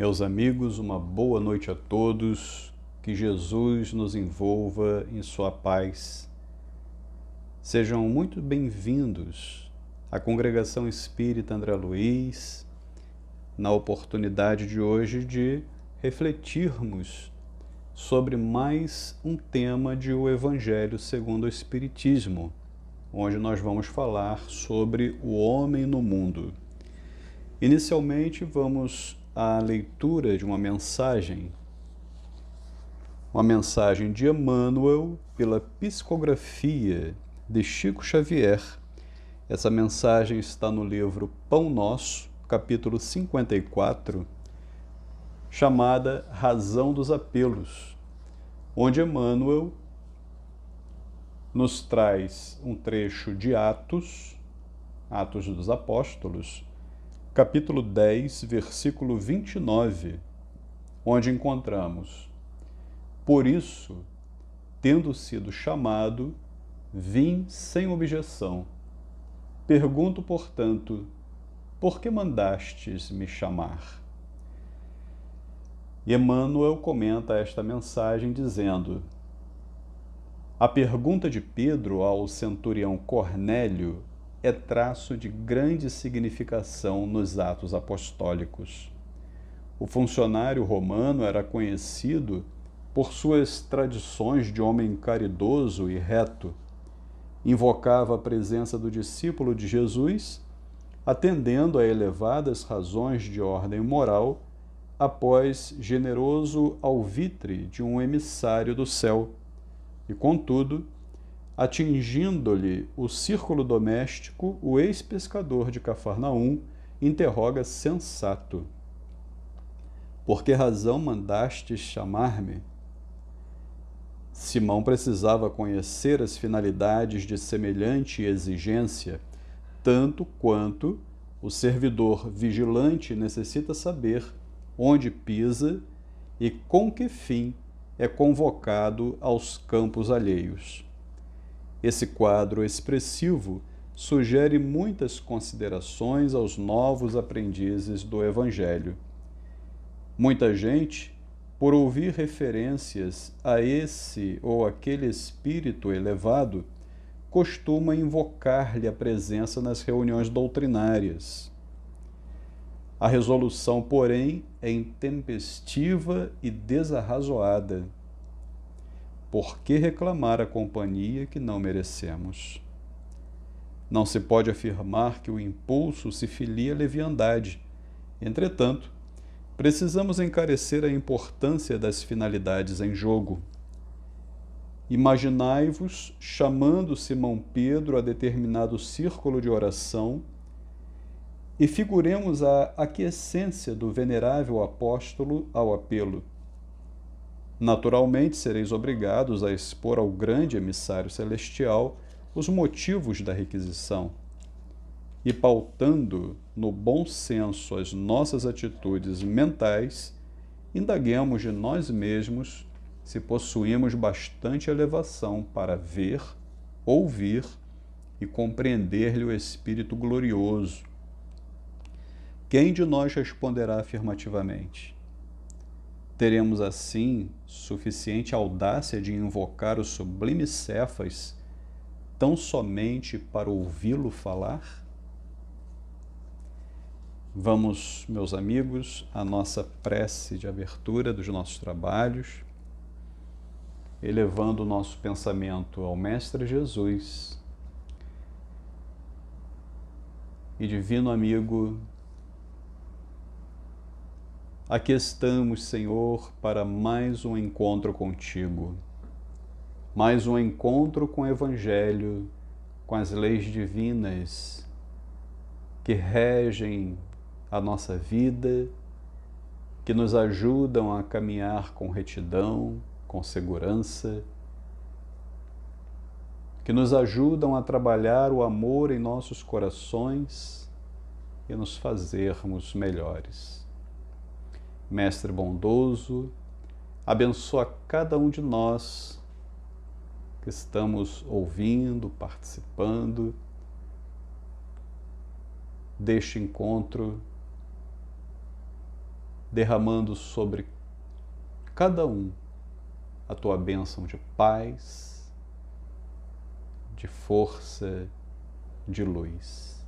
Meus amigos, uma boa noite a todos, que Jesus nos envolva em sua paz. Sejam muito bem-vindos à Congregação Espírita André Luiz, na oportunidade de hoje de refletirmos sobre mais um tema de O Evangelho segundo o Espiritismo, onde nós vamos falar sobre o homem no mundo. Inicialmente, vamos à leitura de uma mensagem de Emmanuel pela psicografia de Chico Xavier. Essa mensagem está no livro Pão Nosso, capítulo 54, chamada Razão dos Apelos, onde Emmanuel nos traz um trecho de Atos dos Apóstolos, capítulo 10, versículo 29, onde encontramos: Por isso, tendo sido chamado, vim sem objeção. Pergunto, portanto, por que mandastes me chamar? E Emmanuel comenta esta mensagem dizendo: a pergunta de Pedro ao centurião Cornélio é traço de grande significação nos atos apostólicos. O funcionário romano era conhecido por suas tradições de homem caridoso e reto. Invocava a presença do discípulo de Jesus, atendendo a elevadas razões de ordem moral, após generoso alvitre de um emissário do céu, e, contudo, atingindo-lhe o círculo doméstico, o ex-pescador de Cafarnaum interroga sensato: por que razão mandastes chamar-me? Simão precisava conhecer as finalidades de semelhante exigência, tanto quanto o servidor vigilante necessita saber onde pisa e com que fim é convocado aos campos alheios. Esse quadro expressivo sugere muitas considerações aos novos aprendizes do Evangelho. Muita gente, por ouvir referências a esse ou aquele espírito elevado, costuma invocar-lhe a presença nas reuniões doutrinárias. A resolução, porém, é intempestiva e desarrazoada. Por que reclamar a companhia que não merecemos? Não se pode afirmar que o impulso se filie à leviandade. Entretanto, precisamos encarecer a importância das finalidades em jogo. Imaginai-vos chamando Simão Pedro a determinado círculo de oração e figuremos a aquiescência do venerável apóstolo ao apelo. Naturalmente, sereis obrigados a expor ao grande emissário celestial os motivos da requisição. E, pautando no bom senso as nossas atitudes mentais, indaguemos de nós mesmos se possuímos bastante elevação para ver, ouvir e compreender-lhe o Espírito glorioso. Quem de nós responderá afirmativamente? Teremos, assim, suficiente audácia de invocar o sublime Cefas tão somente para ouvi-lo falar? Vamos, meus amigos, à nossa prece de abertura dos nossos trabalhos, elevando o nosso pensamento ao Mestre Jesus. E, divino amigo, aqui estamos, Senhor, para mais um encontro contigo, mais um encontro com o Evangelho, com as leis divinas que regem a nossa vida, que nos ajudam a caminhar com retidão, com segurança, que nos ajudam a trabalhar o amor em nossos corações e nos fazermos melhores. Mestre bondoso, abençoa cada um de nós que estamos ouvindo, participando deste encontro derramando sobre cada um a tua bênção de paz, de força, de luz.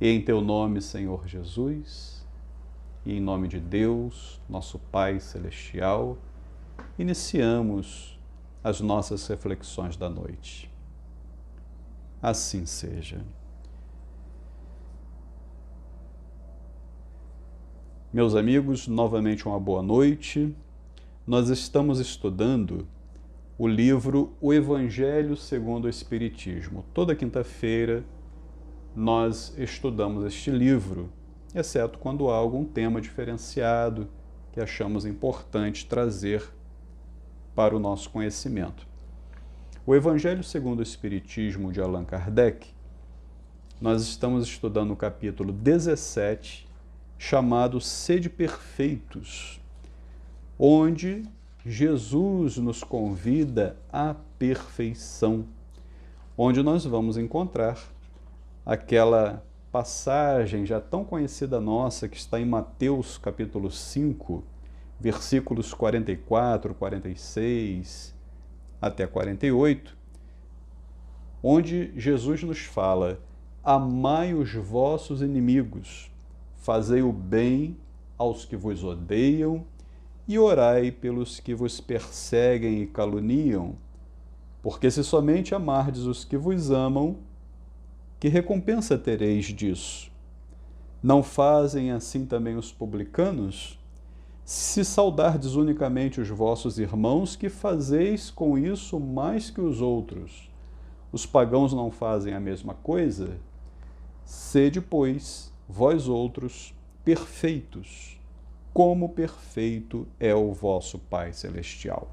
E em teu nome, Senhor Jesus, e em nome de Deus, nosso Pai Celestial, iniciamos as nossas reflexões da noite. Assim seja. Meus amigos, novamente uma boa noite. Nós estamos estudando o livro O Evangelho segundo o Espiritismo. Toda quinta-feira nós estudamos este livro, exceto quando há algum tema diferenciado que achamos importante trazer para o nosso conhecimento. O Evangelho segundo o Espiritismo de Allan Kardec, nós estamos estudando o capítulo 17, chamado Sede Perfeitos, onde Jesus nos convida à perfeição, onde nós vamos encontrar aquela passagem já tão conhecida nossa que está em Mateus capítulo 5, versículos 44, 46 até 48, onde Jesus nos fala: amai os vossos inimigos, fazei o bem aos que vos odeiam e orai pelos que vos perseguem e caluniam, porque se somente amardes os que vos amam, que recompensa tereis disso? Não fazem assim também os publicanos? Se saudardes unicamente os vossos irmãos, que fazeis com isso mais que os outros? Os pagãos não fazem a mesma coisa? Sede, pois, vós outros perfeitos, como perfeito é o vosso Pai Celestial.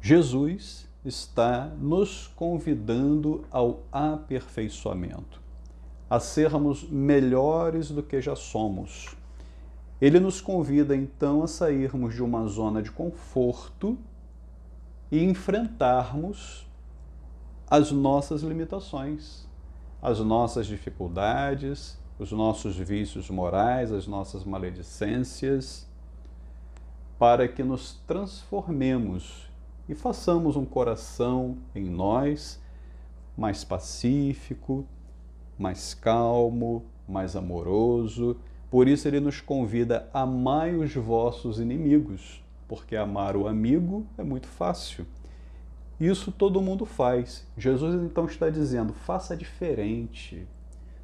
Jesus está nos convidando ao aperfeiçoamento, a sermos melhores do que já somos. Ele nos convida, então, a sairmos de uma zona de conforto e enfrentarmos as nossas limitações, as nossas dificuldades, os nossos vícios morais, as nossas maledicências, para que nos transformemos e façamos um coração em nós mais pacífico, mais calmo, mais amoroso. Por isso ele nos convida: amai os vossos inimigos, porque amar o amigo é muito fácil. Isso todo mundo faz. Jesus então está dizendo: faça diferente.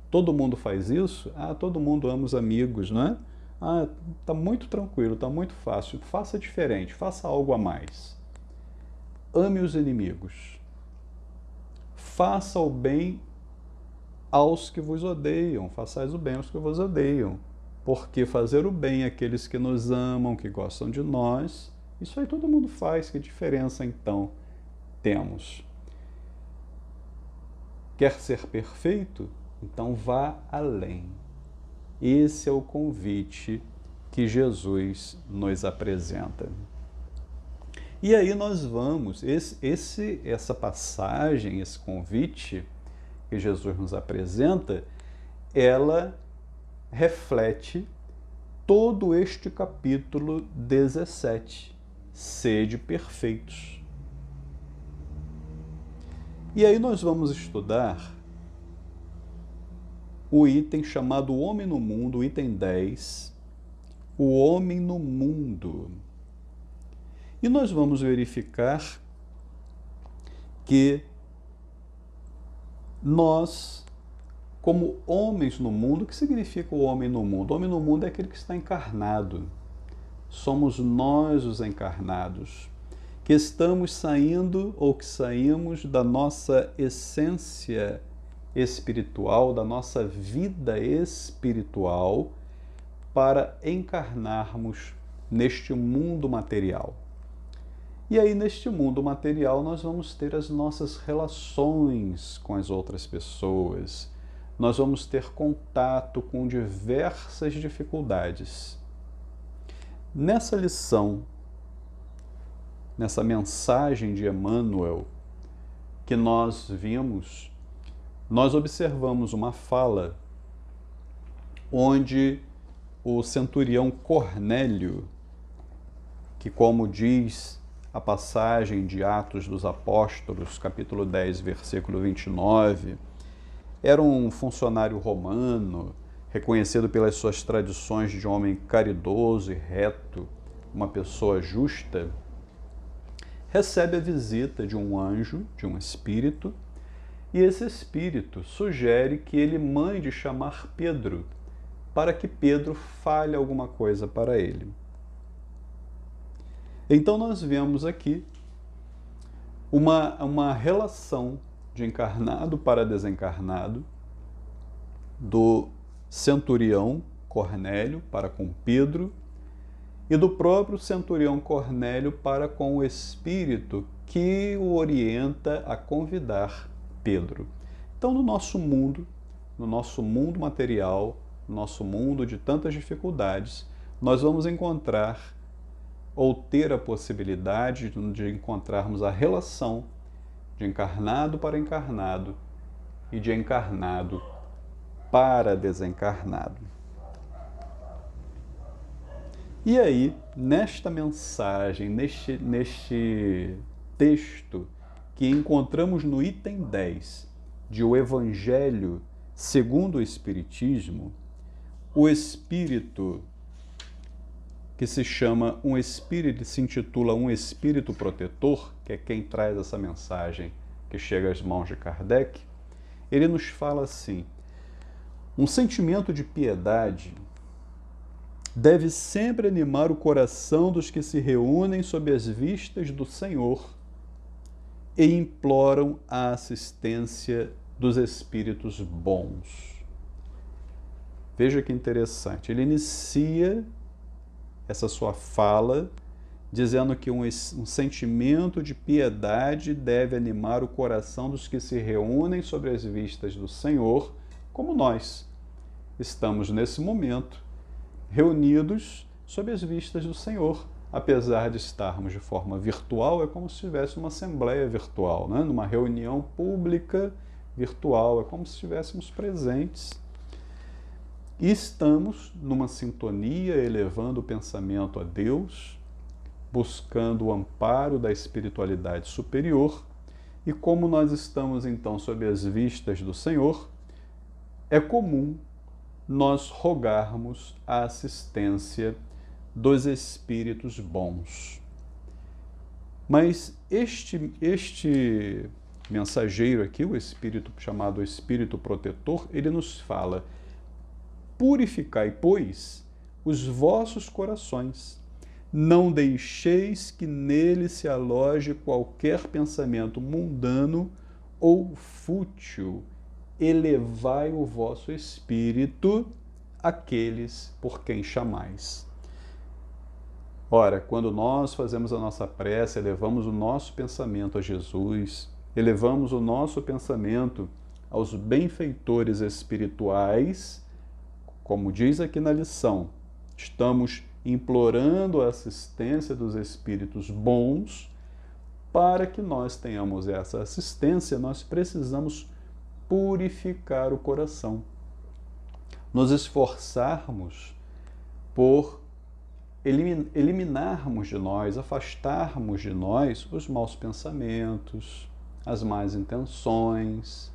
Todo mundo faz isso? Ah, todo mundo ama os amigos, não é? Ah, está muito tranquilo, está muito fácil. Faça diferente, faça algo a mais. Ame os inimigos. Faça o bem aos que vos odeiam. Façais o bem aos que vos odeiam. Porque fazer o bem àqueles que nos amam, que gostam de nós, isso aí todo mundo faz. Que diferença então temos? Quer ser perfeito? Então vá além. Esse é o convite que Jesus nos apresenta. E aí nós vamos, essa passagem, esse convite que Jesus nos apresenta, ela reflete todo este capítulo 17, Sede Perfeitos. E aí nós vamos estudar o item chamado O Homem no Mundo, o item 10, o homem no mundo. E nós vamos verificar que nós, como homens no mundo, o que significa o homem no mundo? O homem no mundo é aquele que está encarnado. Somos nós os encarnados, que estamos saindo ou que saímos da nossa essência espiritual, da nossa vida espiritual, para encarnarmos neste mundo material. E aí, neste mundo material, nós vamos ter as nossas relações com as outras pessoas, nós vamos ter contato com diversas dificuldades. Nessa lição, nessa mensagem de Emmanuel que nós vimos, nós observamos uma fala onde o centurião Cornélio, que, como diz a passagem de Atos dos Apóstolos, capítulo 10, versículo 29, era um funcionário romano, reconhecido pelas suas tradições de homem caridoso e reto, uma pessoa justa, recebe a visita de um anjo, de um espírito, e esse espírito sugere que ele mande chamar Pedro, para que Pedro fale alguma coisa para ele. Então nós vemos aqui uma relação de encarnado para desencarnado, do centurião Cornélio para com Pedro e do próprio centurião Cornélio para com o Espírito que o orienta a convidar Pedro. Então, no nosso mundo material, no nosso mundo de tantas dificuldades, nós vamos encontrar ou ter a possibilidade de encontrarmos a relação de encarnado para encarnado e de encarnado para desencarnado. E aí, nesta mensagem, neste texto que encontramos no item 10 de O Evangelho segundo o Espiritismo, o Espírito que se intitula um Espírito Protetor, que é quem traz essa mensagem que chega às mãos de Kardec, ele nos fala assim: um sentimento de piedade deve sempre animar o coração dos que se reúnem sob as vistas do Senhor e imploram a assistência dos espíritos bons. Veja que interessante, ele inicia essa sua fala dizendo que um sentimento de piedade deve animar o coração dos que se reúnem sobre as vistas do Senhor, como nós estamos nesse momento reunidos sob as vistas do Senhor. Apesar de estarmos de forma virtual, é como se tivesse uma assembleia virtual, né? Numa reunião pública virtual, é como se estivéssemos presentes. E estamos numa sintonia, elevando o pensamento a Deus, buscando o amparo da espiritualidade superior. E como nós estamos então sob as vistas do Senhor, é comum nós rogarmos a assistência dos espíritos bons. Mas este mensageiro aqui, o espírito chamado Espírito Protetor, ele nos fala: purificai, pois, os vossos corações, não deixeis que nele se aloje qualquer pensamento mundano ou fútil, elevai o vosso espírito àqueles por quem chamais. Ora, quando nós fazemos a nossa prece, elevamos o nosso pensamento a Jesus, elevamos o nosso pensamento aos benfeitores espirituais, como diz aqui na lição, estamos implorando a assistência dos espíritos bons. Para que nós tenhamos essa assistência, nós precisamos purificar o coração, nos esforçarmos por eliminarmos de nós, afastarmos de nós os maus pensamentos, as más intenções,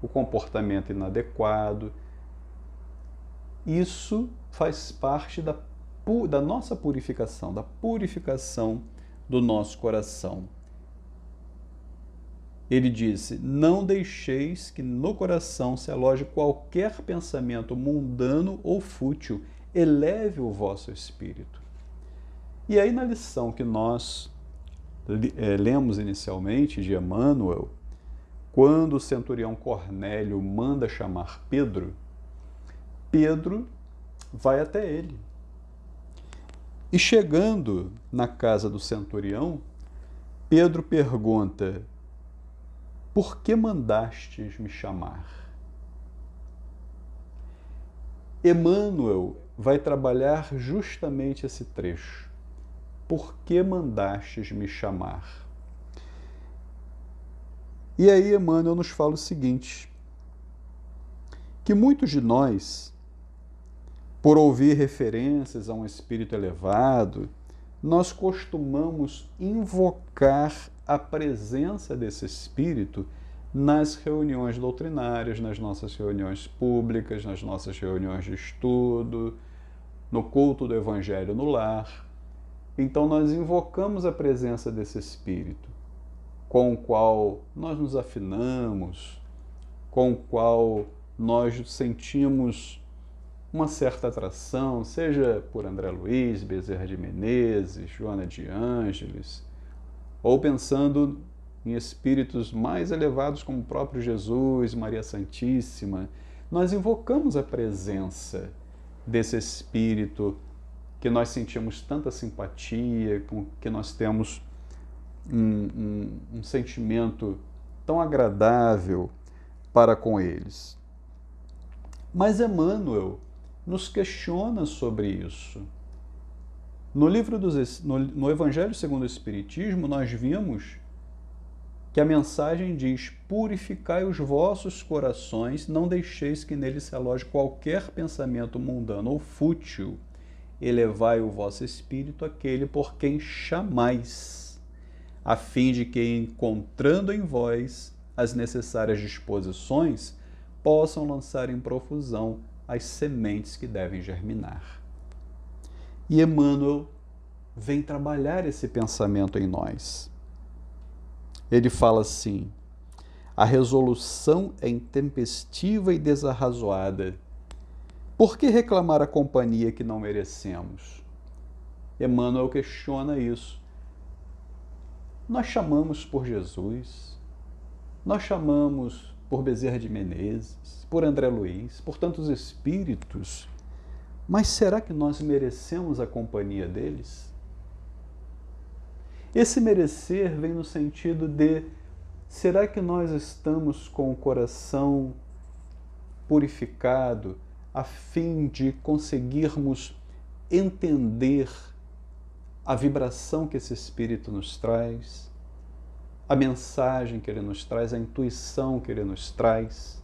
o comportamento inadequado. Isso faz parte da nossa purificação, da purificação do nosso coração. Ele disse: não deixeis que no coração se aloje qualquer pensamento mundano ou fútil, eleve o vosso espírito. E aí, na lição que nós lemos inicialmente de Emmanuel, quando o centurião Cornélio manda chamar Pedro, Pedro vai até ele. E chegando na casa do centurião, Pedro pergunta: por que mandastes me chamar? Emmanuel vai trabalhar justamente esse trecho. Por que mandastes me chamar? E aí Emmanuel nos fala o seguinte, que muitos de nós por ouvir referências a um espírito elevado, nós costumamos invocar a presença desse espírito nas reuniões doutrinárias, nas nossas reuniões públicas, nas nossas reuniões de estudo, no culto do Evangelho no lar. Então nós invocamos a presença desse espírito, com o qual nós nos afinamos, com o qual nós sentimos uma certa atração, seja por André Luiz, Bezerra de Menezes, Joana de Ângeles, ou pensando em espíritos mais elevados como o próprio Jesus, Maria Santíssima, nós invocamos a presença desse espírito que nós sentimos tanta simpatia, com que nós temos um sentimento tão agradável para com eles. Mas Emmanuel nos questiona sobre isso. No Evangelho segundo o Espiritismo, nós vimos que a mensagem diz: purificai os vossos corações, não deixeis que neles se aloje qualquer pensamento mundano ou fútil, elevai o vosso espírito àquele por quem chamais, a fim de que, encontrando em vós as necessárias disposições, possam lançar em profusão as sementes que devem germinar. E Emmanuel vem trabalhar esse pensamento em nós. Ele fala assim: a resolução é intempestiva e desarrazoada. Por que reclamar a companhia que não merecemos? Emmanuel questiona isso. Nós chamamos por Jesus, nós chamamos por Bezerra de Menezes, por André Luiz, por tantos espíritos, mas será que nós merecemos a companhia deles? Esse merecer vem no sentido de: será que nós estamos com o coração purificado a fim de conseguirmos entender a vibração que esse espírito nos traz, a mensagem que ele nos traz, a intuição que ele nos traz?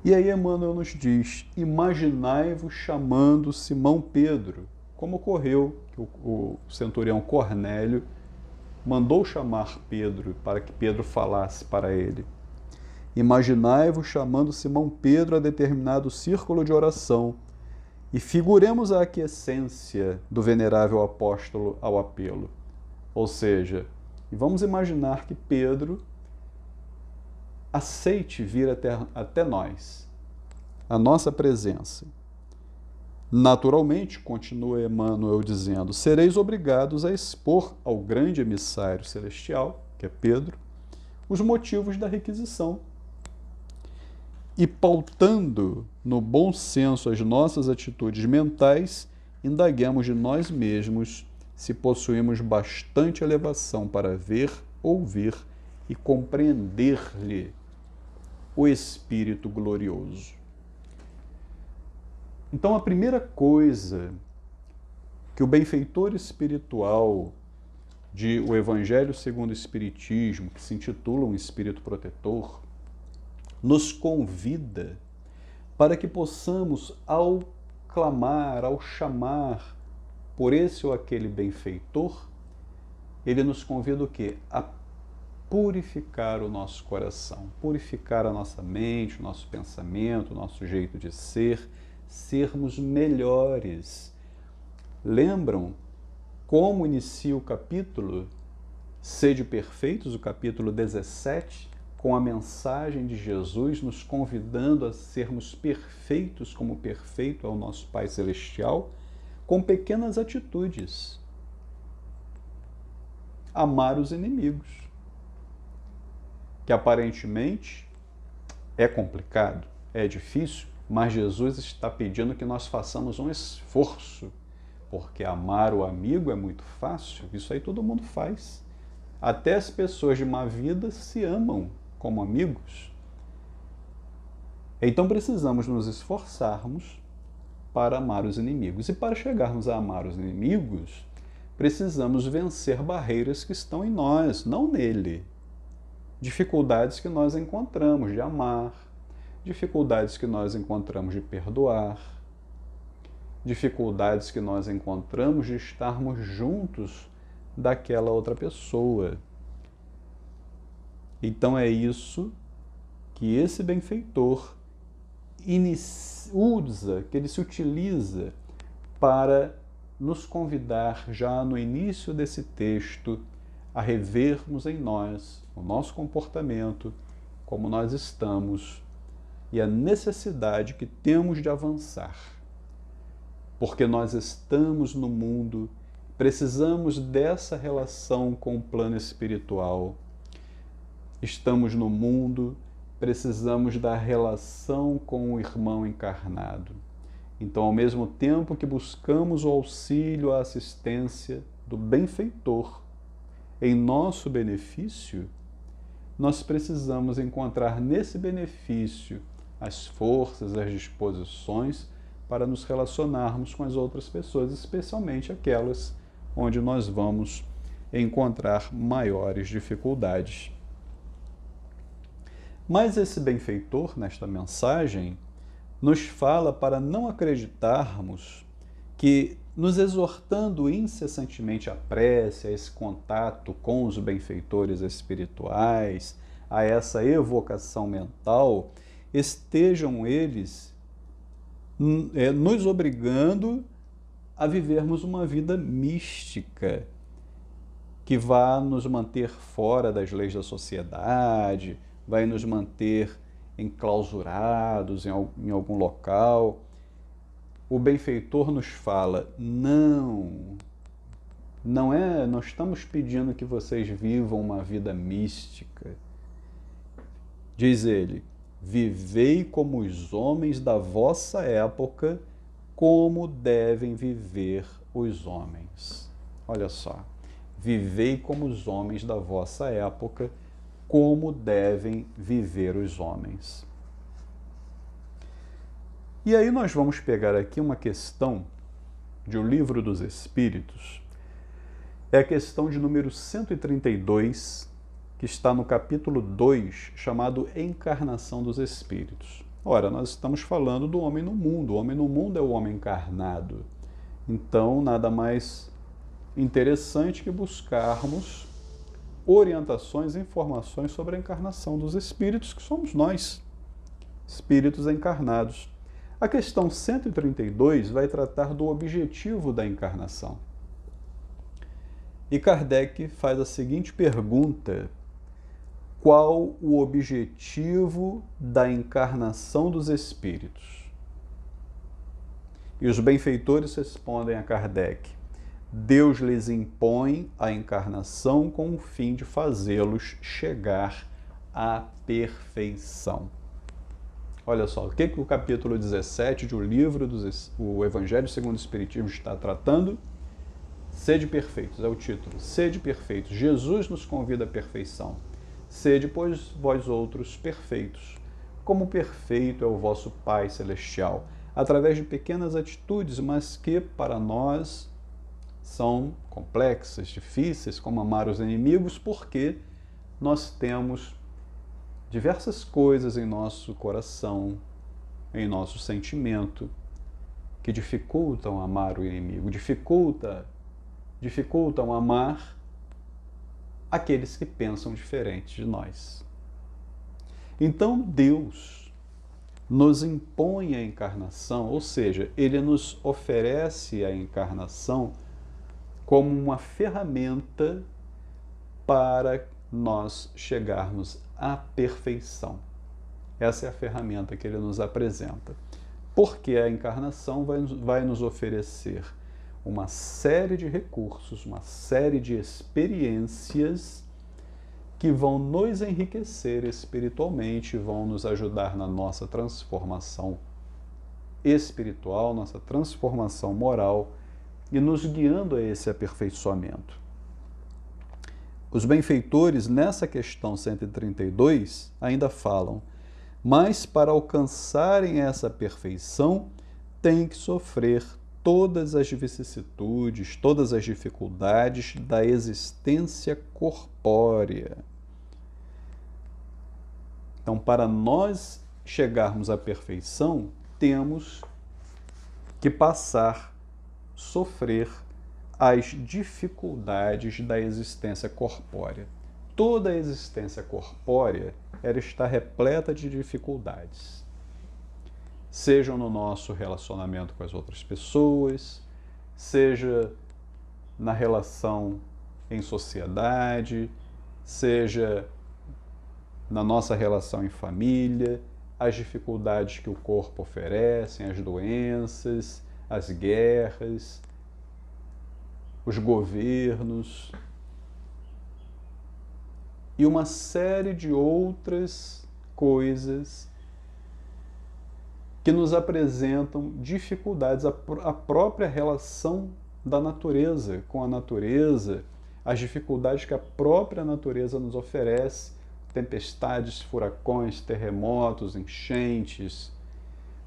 E aí Emmanuel nos diz: imaginai-vos chamando Simão Pedro, como ocorreu que o centurião Cornélio mandou chamar Pedro para que Pedro falasse para ele. Imaginai-vos chamando Simão Pedro a determinado círculo de oração e figuremos a aquiescência do venerável apóstolo ao apelo. Ou seja, vamos imaginar que Pedro aceite vir até nós, a nossa presença. Naturalmente, continua Emmanuel dizendo, sereis obrigados a expor ao grande emissário celestial, que é Pedro, os motivos da requisição. E pautando no bom senso as nossas atitudes mentais, indaguemos de nós mesmos se possuímos bastante elevação para ver, ouvir e compreender-lhe o Espírito glorioso. Então, a primeira coisa que o benfeitor espiritual de O Evangelho segundo o Espiritismo, que se intitula Um Espírito Protetor, nos convida para que possamos, ao clamar, ao chamar por esse ou aquele benfeitor, ele nos convida o quê? A purificar o nosso coração, purificar a nossa mente, o nosso pensamento, o nosso jeito de ser, sermos melhores. Lembram como inicia o capítulo Sede Perfeitos, o capítulo 17, com a mensagem de Jesus nos convidando a sermos perfeitos como perfeito é o nosso Pai Celestial, com pequenas atitudes. Amar os inimigos, que aparentemente é complicado, é difícil, mas Jesus está pedindo que nós façamos um esforço, porque amar o amigo é muito fácil, isso aí todo mundo faz. Até as pessoas de má vida se amam como amigos. Então precisamos nos esforçarmos para amar os inimigos. E para chegarmos a amar os inimigos, precisamos vencer barreiras que estão em nós, não nele. Dificuldades que nós encontramos de amar, dificuldades que nós encontramos de perdoar, dificuldades que nós encontramos de estarmos juntos daquela outra pessoa. Então é isso que esse benfeitor usa, que ele se utiliza para nos convidar já no início desse texto a revermos em nós o nosso comportamento, como nós estamos e a necessidade que temos de avançar. Porque nós estamos no mundo, precisamos dessa relação com o plano espiritual. Estamos no mundo, precisamos da relação com o irmão encarnado. Então, ao mesmo tempo que buscamos o auxílio, a assistência do benfeitor em nosso benefício, nós precisamos encontrar nesse benefício as forças, as disposições para nos relacionarmos com as outras pessoas, especialmente aquelas onde nós vamos encontrar maiores dificuldades. Mas esse benfeitor, nesta mensagem, nos fala para não acreditarmos que, nos exortando incessantemente à prece, a esse contato com os benfeitores espirituais, a essa evocação mental, estejam eles nos obrigando a vivermos uma vida mística, que vá nos manter fora das leis da sociedade, vai nos manter enclausurados em algum local. O benfeitor nos fala, não estamos pedindo que vocês vivam uma vida mística. Diz ele, vivei como os homens da vossa época, como devem viver os homens. Olha só, vivei como os homens da vossa época, como devem viver os homens. E aí nós vamos pegar aqui uma questão de O Livro dos Espíritos. É a questão de número 132, que está no capítulo 2, chamado Encarnação dos Espíritos. Ora, nós estamos falando do homem no mundo. O homem no mundo é o homem encarnado. Então, nada mais interessante que buscarmos orientações e informações sobre a encarnação dos espíritos, que somos nós, espíritos encarnados. A questão 132 vai tratar do objetivo da encarnação. E Kardec faz a seguinte pergunta: qual o objetivo da encarnação dos espíritos? E os benfeitores respondem a Kardec: Deus lhes impõe a encarnação com o fim de fazê-los chegar à perfeição. Olha só, o que o capítulo 17 do livro o Evangelho segundo o Espiritismo está tratando? Sede perfeitos, é o título. Sede perfeitos. Jesus nos convida à perfeição. Sede, pois, vós outros perfeitos, como perfeito é o vosso Pai Celestial, através de pequenas atitudes, mas que para nós são complexas, difíceis, como amar os inimigos, porque nós temos diversas coisas em nosso coração, em nosso sentimento, que dificultam amar o inimigo, dificultam amar aqueles que pensam diferente de nós. Então Deus nos impõe a encarnação, ou seja, Ele nos oferece a encarnação como uma ferramenta para nós chegarmos à perfeição. Essa é a ferramenta que Ele nos apresenta. Porque a encarnação vai nos oferecer uma série de recursos, uma série de experiências que vão nos enriquecer espiritualmente, vão nos ajudar na nossa transformação espiritual, nossa transformação moral e nos guiando a esse aperfeiçoamento. Os benfeitores, nessa questão 132, ainda falam, mas para alcançarem essa perfeição, têm que sofrer todas as vicissitudes, todas as dificuldades da existência corpórea. Então, para nós chegarmos à perfeição, temos que sofrer as dificuldades da existência corpórea. Toda a existência corpórea, ela está repleta de dificuldades. Sejam no nosso relacionamento com as outras pessoas, seja na relação em sociedade, seja na nossa relação em família, as dificuldades que o corpo oferece, as doenças, as guerras, os governos e uma série de outras coisas que nos apresentam dificuldades, a própria relação da natureza com a natureza, as dificuldades que a própria natureza nos oferece, tempestades, furacões, terremotos, enchentes.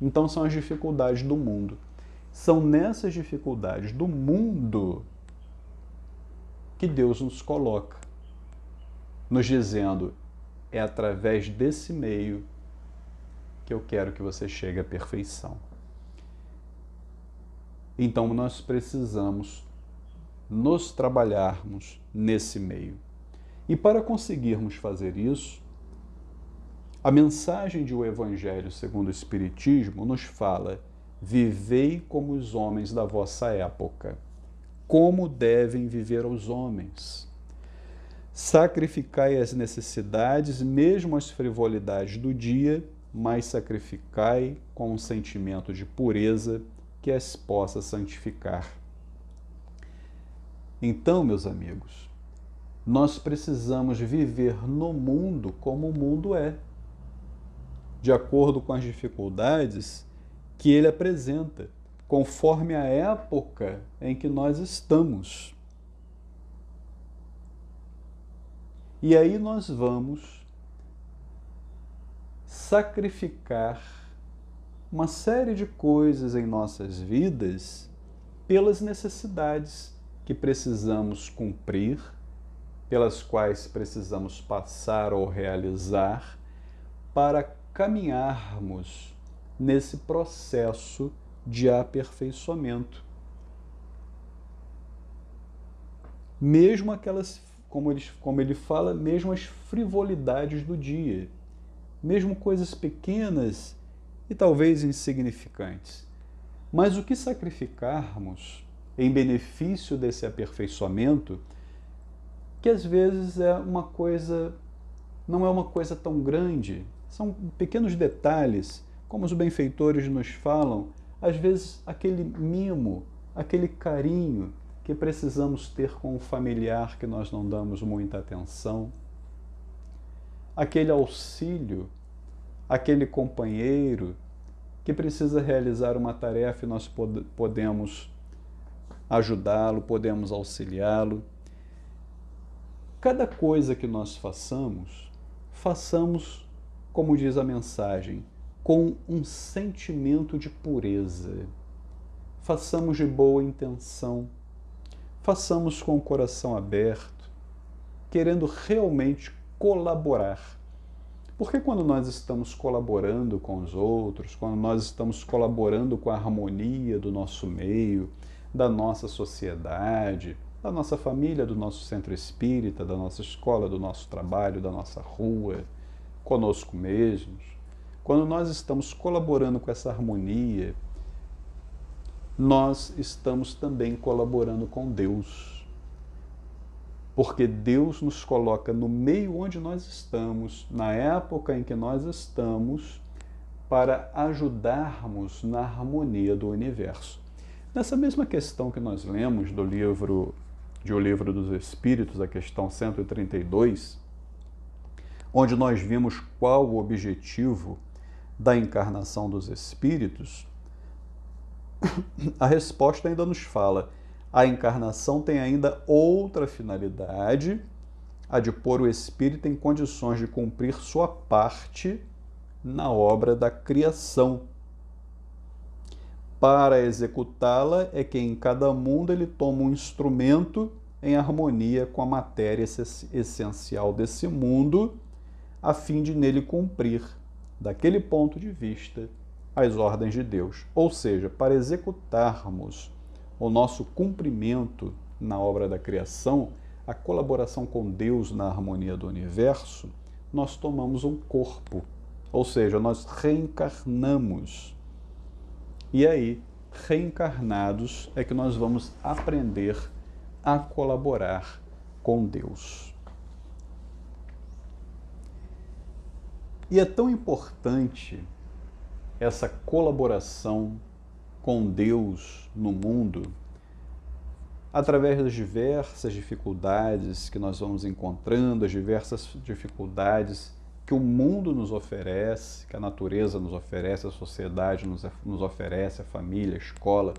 Então são as dificuldades do mundo. São nessas dificuldades do mundo que Deus nos coloca, nos dizendo, é através desse meio que eu quero que você chegue à perfeição. Então nós precisamos nos trabalharmos nesse meio. E para conseguirmos fazer isso, a mensagem de O Evangelho segundo o Espiritismo nos fala: vivei como os homens da vossa época. Como devem viver os homens? Sacrificai as necessidades, mesmo as frivolidades do dia, mas sacrificai com um sentimento de pureza que as possa santificar. Então, meus amigos, nós precisamos viver no mundo como o mundo é, de acordo com as dificuldades que ele apresenta, conforme a época em que nós estamos. E aí nós vamos sacrificar uma série de coisas em nossas vidas pelas necessidades que precisamos cumprir, pelas quais precisamos passar ou realizar para caminharmos nesse processo de aperfeiçoamento. Mesmo aquelas, como ele fala, mesmo as frivolidades do dia, mesmo coisas pequenas e talvez insignificantes. Mas o que sacrificarmos em benefício desse aperfeiçoamento, que às vezes é uma coisa, não é uma coisa tão grande, são pequenos detalhes, como os benfeitores nos falam, às vezes aquele mimo, aquele carinho que precisamos ter com o familiar que nós não damos muita atenção, aquele auxílio, aquele companheiro que precisa realizar uma tarefa e nós podemos ajudá-lo, podemos auxiliá-lo. Cada coisa que nós façamos, como diz a mensagem, com um sentimento de pureza. Façamos de boa intenção, façamos com o coração aberto, querendo realmente colaborar. Porque quando nós estamos colaborando com os outros, quando nós estamos colaborando com a harmonia do nosso meio, da nossa sociedade, da nossa família, do nosso centro espírita, da nossa escola, do nosso trabalho, da nossa rua, conosco mesmos, quando nós estamos colaborando com essa harmonia, nós estamos também colaborando com Deus. Porque Deus nos coloca no meio onde nós estamos, na época em que nós estamos, para ajudarmos na harmonia do universo. Nessa mesma questão que nós lemos do livro O Livro dos Espíritos, a questão 132, onde nós vimos qual o objetivo da encarnação dos espíritos, a resposta ainda nos fala: a encarnação tem ainda outra finalidade, a de pôr o espírito em condições de cumprir sua parte na obra da criação. Para executá-la é que em cada mundo ele toma um instrumento em harmonia com a matéria essencial desse mundo, a fim de nele cumprir daquele ponto de vista, as ordens de Deus. Ou seja, para executarmos o nosso cumprimento na obra da criação, a colaboração com Deus na harmonia do universo, nós tomamos um corpo, ou seja, nós reencarnamos. E aí, reencarnados, é que nós vamos aprender a colaborar com Deus. E é tão importante essa colaboração com Deus no mundo, através das diversas dificuldades que nós vamos encontrando, as diversas dificuldades que o mundo nos oferece, que a natureza nos oferece, a sociedade nos oferece, a família, a escola,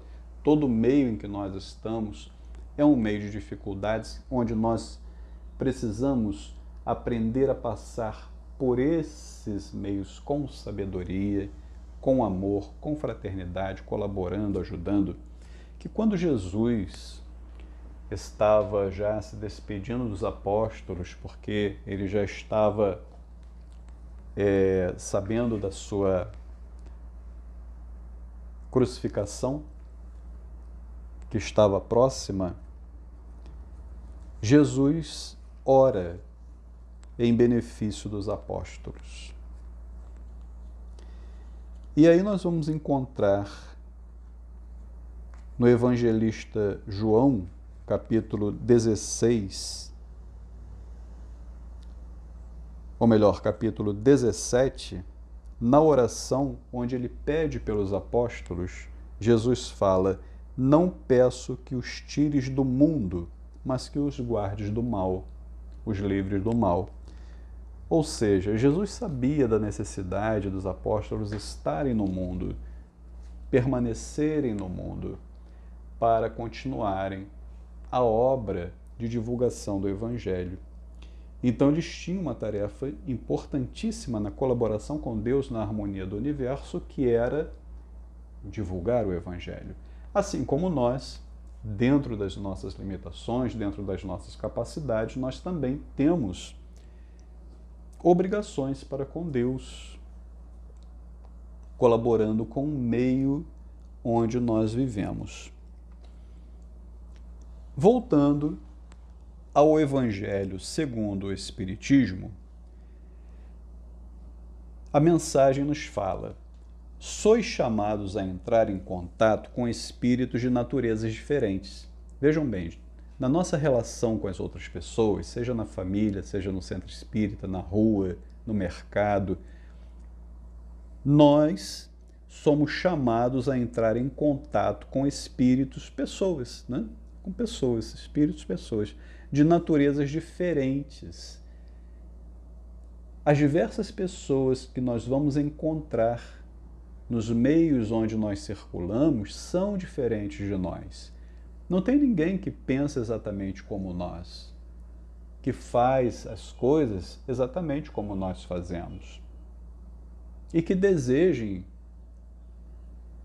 todo o meio em que nós estamos é um meio de dificuldades onde nós precisamos aprender a passar por esses meios com sabedoria, com amor, com fraternidade, colaborando, ajudando, que quando Jesus estava já se despedindo dos apóstolos, porque ele já estava sabendo da sua crucificação, que estava próxima, Jesus ora em benefício dos apóstolos. E aí nós vamos encontrar no evangelista João, capítulo 16, ou melhor, capítulo 17, na oração onde ele pede pelos apóstolos, Jesus fala: não peço que os tires do mundo, mas que os guardes do mal, os livres do mal. Ou seja, Jesus sabia da necessidade dos apóstolos estarem no mundo, permanecerem no mundo, para continuarem a obra de divulgação do Evangelho. Então eles tinham uma tarefa importantíssima na colaboração com Deus na harmonia do universo, que era divulgar o Evangelho. Assim como nós, dentro das nossas limitações, dentro das nossas capacidades, nós também temos obrigações para com Deus, colaborando com o meio onde nós vivemos. Voltando ao Evangelho segundo o Espiritismo, a mensagem nos fala: sois chamados a entrar em contato com espíritos de naturezas diferentes. Vejam bem, na nossa relação com as outras pessoas, seja na família, seja no centro espírita, na rua, no mercado, nós somos chamados a entrar em contato com espíritos, pessoas, né? Com pessoas, espíritos, pessoas, de naturezas diferentes. As diversas pessoas que nós vamos encontrar nos meios onde nós circulamos são diferentes de nós. Não tem ninguém que pensa exatamente como nós, que faz as coisas exatamente como nós fazemos e que desejem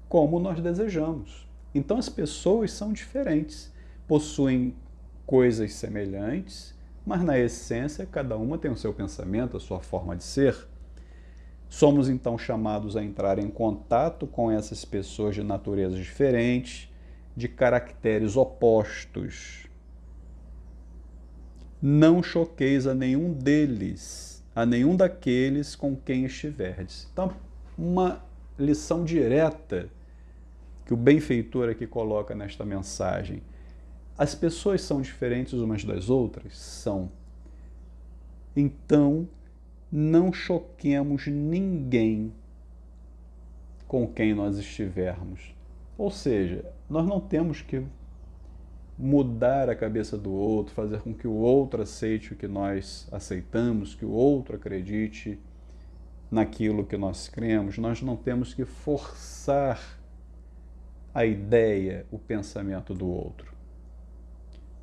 como nós desejamos. Então as pessoas são diferentes, possuem coisas semelhantes, mas na essência cada uma tem o seu pensamento, a sua forma de ser. Somos então chamados a entrar em contato com essas pessoas de naturezas diferentes, de caracteres opostos. Não choqueis a nenhum deles, a nenhum daqueles com quem estiverdes. Então, uma lição direta que o benfeitor aqui coloca nesta mensagem. As pessoas são diferentes umas das outras? São. Então, não choquemos ninguém com quem nós estivermos. Ou seja, nós não temos que mudar a cabeça do outro, fazer com que o outro aceite o que nós aceitamos, que o outro acredite naquilo que nós cremos. Nós não temos que forçar a ideia, o pensamento do outro.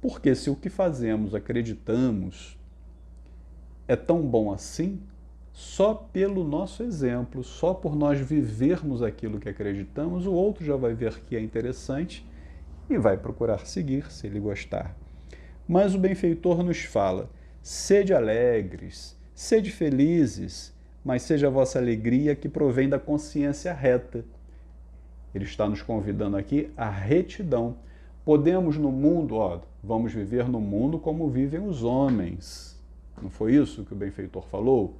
Porque se o que fazemos, acreditamos, é tão bom assim, só pelo nosso exemplo, só por nós vivermos aquilo que acreditamos, o outro já vai ver que é interessante e vai procurar seguir, se ele gostar. Mas o benfeitor nos fala: sede alegres, sede felizes, mas seja a vossa alegria que provém da consciência reta. Ele está nos convidando aqui à retidão. Podemos no mundo, vamos viver no mundo como vivem os homens. Não foi isso que o benfeitor falou?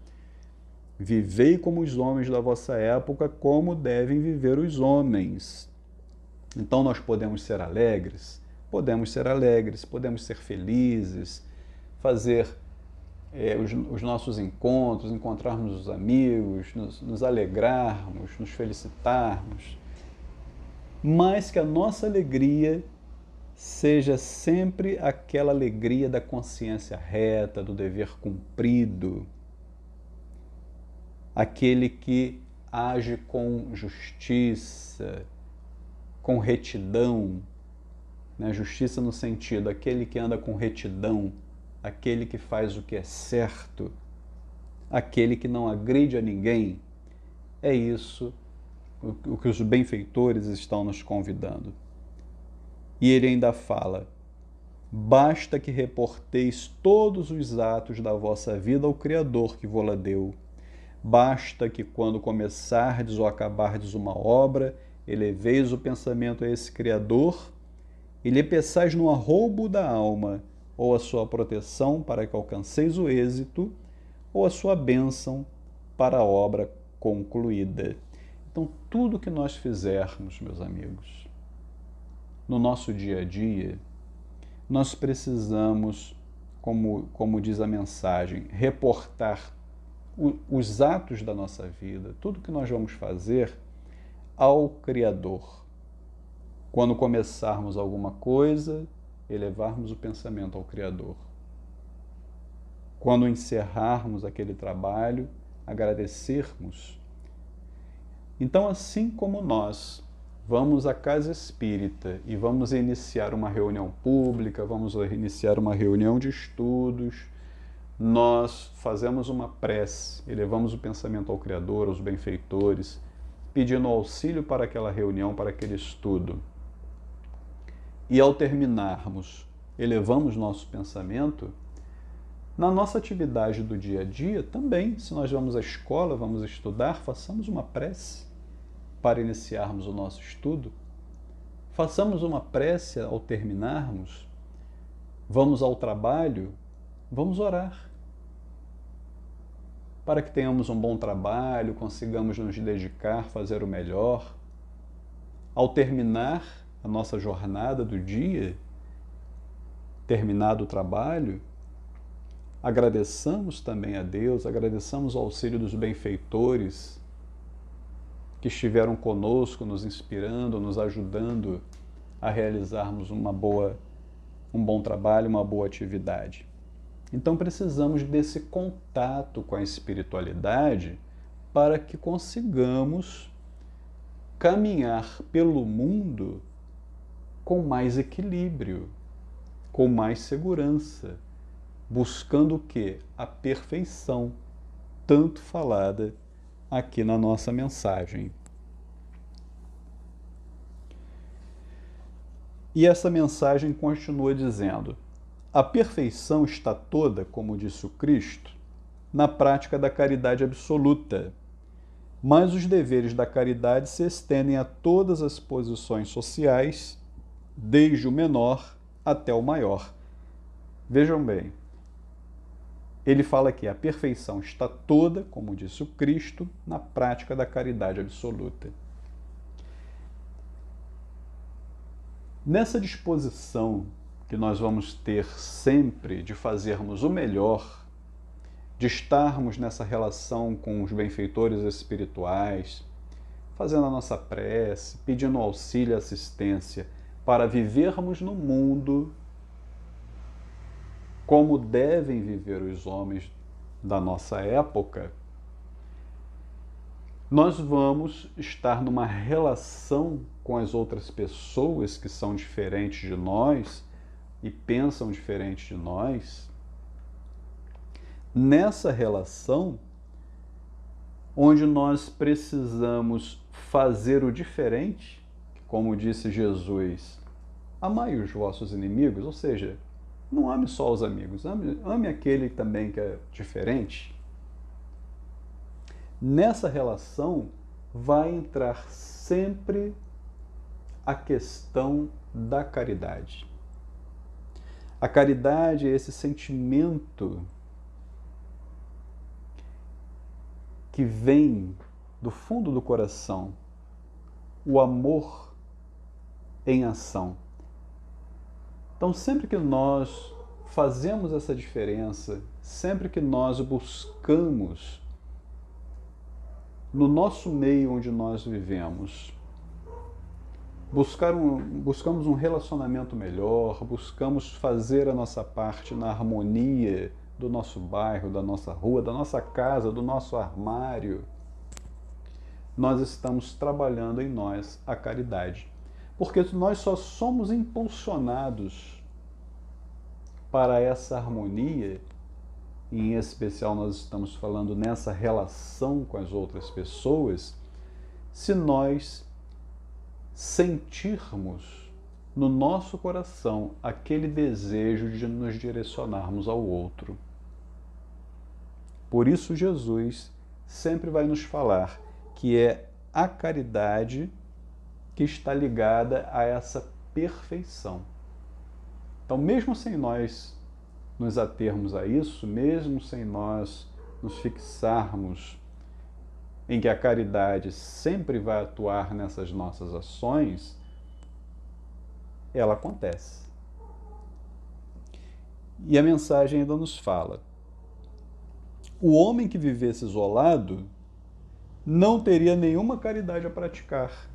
Vivei como os homens da vossa época, como devem viver os homens. Então nós podemos ser alegres, podemos ser felizes, fazer os nossos encontros, encontrarmos os amigos, nos alegrarmos, nos felicitarmos, mas que a nossa alegria seja sempre aquela alegria da consciência reta, do dever cumprido, aquele que age com justiça, com retidão, né? Justiça no sentido, aquele que anda com retidão, aquele que faz o que é certo, aquele que não agride a ninguém. É isso o que os benfeitores estão nos convidando. E ele ainda fala: basta que reporteis todos os atos da vossa vida ao Criador que vô-la deu. Basta que, quando começardes ou acabardes uma obra, eleveis o pensamento a esse Criador e lhe peçais no arroubo da alma, ou a sua proteção para que alcanceis o êxito, ou a sua bênção para a obra concluída. Então, tudo que nós fizermos, meus amigos, no nosso dia a dia, nós precisamos, como diz a mensagem, reportar os atos da nossa vida, tudo que nós vamos fazer ao Criador. Quando começarmos alguma coisa, elevarmos o pensamento ao Criador. Quando encerrarmos aquele trabalho, agradecermos. Então, assim como nós vamos à casa espírita e vamos iniciar uma reunião pública, vamos iniciar uma reunião de estudos, nós fazemos uma prece, elevamos o pensamento ao Criador, aos benfeitores, pedindo auxílio para aquela reunião, para aquele estudo. E ao terminarmos, elevamos nosso pensamento, na nossa atividade do dia a dia também, se nós vamos à escola, vamos estudar, façamos uma prece para iniciarmos o nosso estudo. Façamos uma prece ao terminarmos. Vamos ao trabalho, vamos orar. Para que tenhamos um bom trabalho, consigamos nos dedicar, fazer o melhor. Ao terminar a nossa jornada do dia, terminado o trabalho, agradeçamos também a Deus, agradeçamos o auxílio dos benfeitores que estiveram conosco, nos inspirando, nos ajudando a realizarmos um bom trabalho, uma boa atividade. Então precisamos desse contato com a espiritualidade para que consigamos caminhar pelo mundo com mais equilíbrio, com mais segurança, buscando o quê? A perfeição, tanto falada aqui na nossa mensagem. E essa mensagem continua dizendo: a perfeição está toda, como disse o Cristo, na prática da caridade absoluta, mas os deveres da caridade se estendem a todas as posições sociais, desde o menor até o maior. Vejam bem, ele fala que a perfeição está toda, como disse o Cristo, na prática da caridade absoluta. Nessa disposição que nós vamos ter sempre de fazermos o melhor, de estarmos nessa relação com os benfeitores espirituais, fazendo a nossa prece, pedindo auxílio e assistência para vivermos no mundo como devem viver os homens da nossa época, nós vamos estar numa relação com as outras pessoas que são diferentes de nós e pensam diferente de nós. Nessa relação, onde nós precisamos fazer o diferente, como disse Jesus, amai os vossos inimigos, ou seja, não ame só os amigos, ame aquele também que é diferente. Nessa relação vai entrar sempre a questão da caridade. A caridade é esse sentimento que vem do fundo do coração, o amor em ação. Então, sempre que nós fazemos essa diferença, sempre que nós buscamos no nosso meio onde nós vivemos, buscamos um relacionamento melhor, buscamos fazer a nossa parte na harmonia do nosso bairro, da nossa rua, da nossa casa, do nosso armário, nós estamos trabalhando em nós a caridade. Porque nós só somos impulsionados para essa harmonia, e em especial nós estamos falando nessa relação com as outras pessoas, se nós sentirmos no nosso coração aquele desejo de nos direcionarmos ao outro. Por isso Jesus sempre vai nos falar que é a caridade que está ligada a essa perfeição. Então, mesmo sem nós nos atermos a isso, mesmo sem nós nos fixarmos em que a caridade sempre vai atuar nessas nossas ações, ela acontece. E a mensagem ainda nos fala: o homem que vivesse isolado não teria nenhuma caridade a praticar.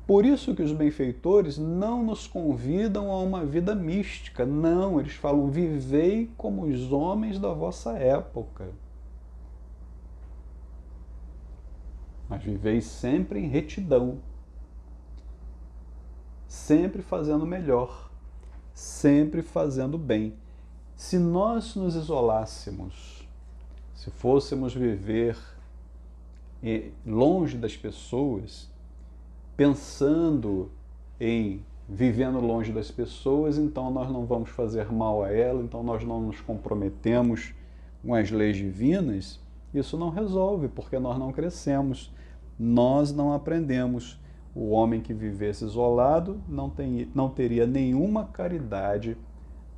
Por isso que os benfeitores não nos convidam a uma vida mística. Não, eles falam: vivei como os homens da vossa época. Mas vivei sempre em retidão, sempre fazendo melhor, sempre fazendo bem. Se nós nos isolássemos, se fôssemos viver longe das pessoas, pensando em vivendo longe das pessoas, então nós não vamos fazer mal a ela, então nós não nos comprometemos com as leis divinas, isso não resolve, porque nós não crescemos, nós não aprendemos. O homem que vivesse isolado não teria nenhuma caridade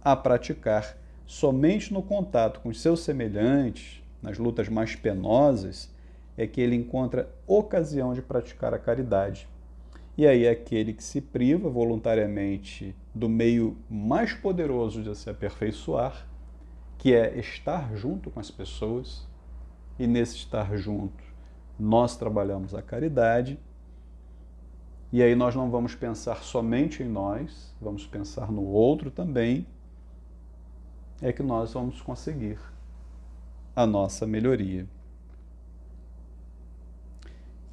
a praticar. Somente no contato com os seus semelhantes, nas lutas mais penosas, é que ele encontra ocasião de praticar a caridade. E aí é aquele que se priva voluntariamente do meio mais poderoso de se aperfeiçoar, que é estar junto com as pessoas, e nesse estar junto nós trabalhamos a caridade, e aí nós não vamos pensar somente em nós, vamos pensar no outro também, é que nós vamos conseguir a nossa melhoria.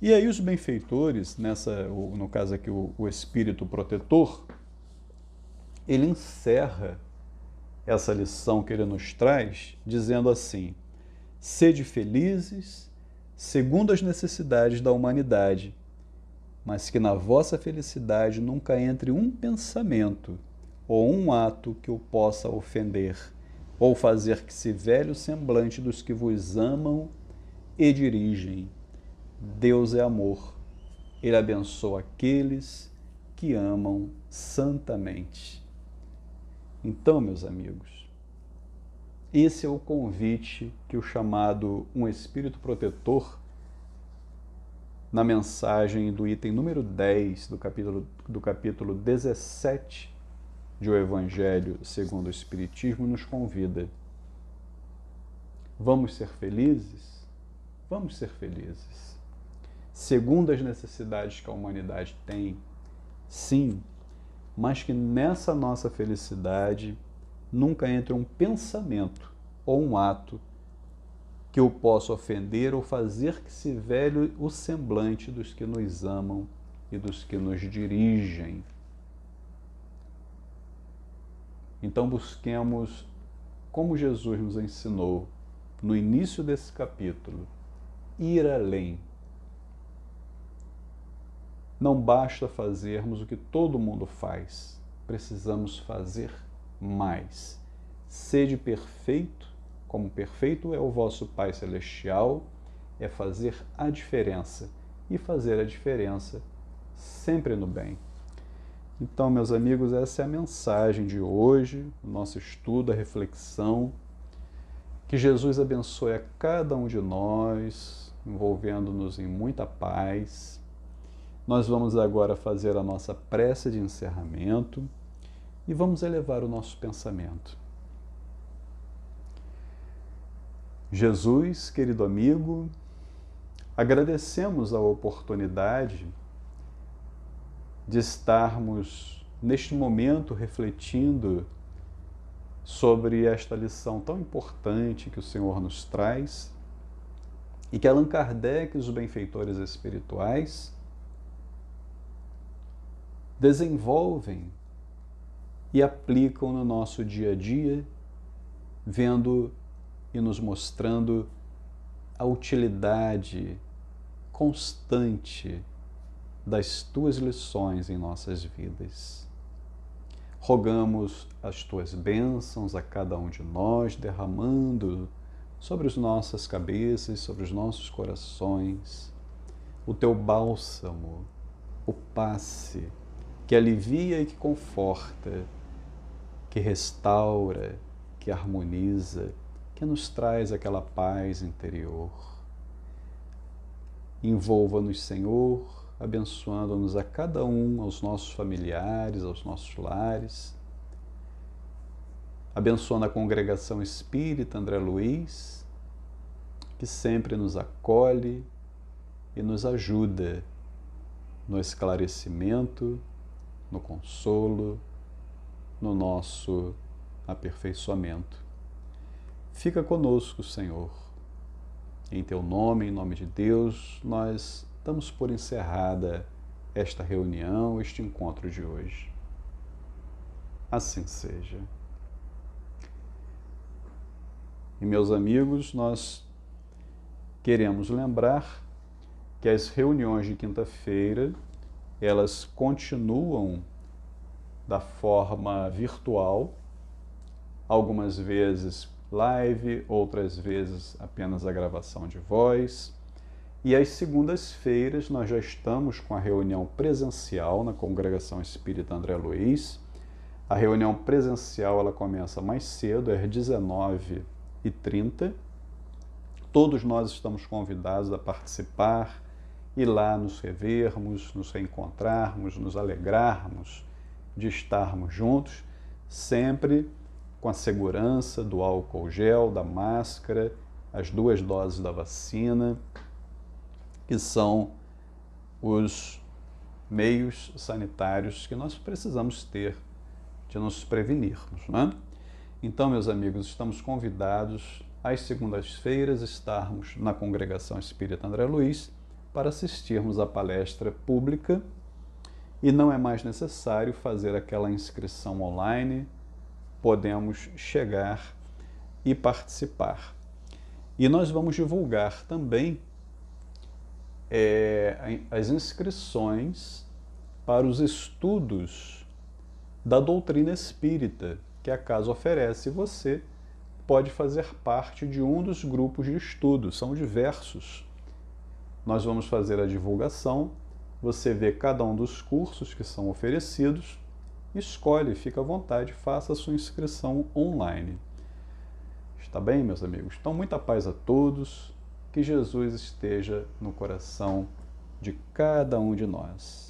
E aí os benfeitores, no caso aqui o espírito protetor, ele encerra essa lição que ele nos traz dizendo assim: sede felizes segundo as necessidades da humanidade, mas que na vossa felicidade nunca entre um pensamento ou um ato que o possa ofender, ou fazer que se velhe o semblante dos que vos amam e dirigem. Deus é amor. Ele abençoa aqueles que amam santamente. Então, meus amigos, esse é o convite que o chamado Um Espírito Protetor, na mensagem do item número 10 do capítulo 17 de O Evangelho segundo o Espiritismo, nos convida. Vamos ser felizes? Vamos ser felizes. Segundo as necessidades que a humanidade tem, sim, mas que nessa nossa felicidade nunca entre um pensamento ou um ato que o possa ofender ou fazer que se velhe o semblante dos que nos amam e dos que nos dirigem. Então busquemos, como Jesus nos ensinou no início desse capítulo, ir além. Não basta fazermos o que todo mundo faz, precisamos fazer mais. Sede perfeito, como perfeito é o vosso Pai Celestial, é fazer a diferença. E fazer a diferença sempre no bem. Então, meus amigos, essa é a mensagem de hoje, o nosso estudo, a reflexão. Que Jesus abençoe a cada um de nós, envolvendo-nos em muita paz. Nós vamos agora fazer a nossa prece de encerramento e vamos elevar o nosso pensamento. Jesus, querido amigo, agradecemos a oportunidade de estarmos neste momento refletindo sobre esta lição tão importante que o Senhor nos traz e que Allan Kardec e os benfeitores espirituais desenvolvem e aplicam no nosso dia a dia, vendo e nos mostrando a utilidade constante das tuas lições em nossas vidas. Rogamos as tuas bênçãos a cada um de nós, derramando sobre as nossas cabeças, sobre os nossos corações, o teu bálsamo, o passe, que alivia e que conforta, que restaura, que harmoniza, que nos traz aquela paz interior. Envolva-nos, Senhor, abençoando-nos a cada um, aos nossos familiares, aos nossos lares. Abençoando a congregação espírita André Luiz, que sempre nos acolhe e nos ajuda no esclarecimento, no consolo, no nosso aperfeiçoamento. Fica conosco, Senhor. Em teu nome, em nome de Deus, nós damos por encerrada esta reunião, este encontro de hoje. Assim seja. E, meus amigos, nós queremos lembrar que as reuniões de quinta-feira, elas continuam da forma virtual, algumas vezes live, outras vezes apenas a gravação de voz. E às segundas-feiras nós já estamos com a reunião presencial na Congregação Espírita André Luiz. A reunião presencial ela começa mais cedo, às 19h30. Todos nós estamos convidados a participar e lá nos revermos, nos reencontrarmos, nos alegrarmos de estarmos juntos, sempre com a segurança do álcool gel, da máscara, as 2 doses da vacina, que são os meios sanitários que nós precisamos ter de nos prevenirmos, né? Então, meus amigos, estamos convidados às segundas-feiras estarmos na Congregação Espírita André Luiz para assistirmos à palestra pública e não é mais necessário fazer aquela inscrição online, podemos chegar e participar. E nós vamos divulgar também as inscrições para os estudos da doutrina espírita, que a casa oferece. Você pode fazer parte de um dos grupos de estudo, são diversos. Nós vamos fazer a divulgação, você vê cada um dos cursos que são oferecidos, escolhe, fica à vontade, faça a sua inscrição online. Está bem, meus amigos? Então, muita paz a todos, que Jesus esteja no coração de cada um de nós.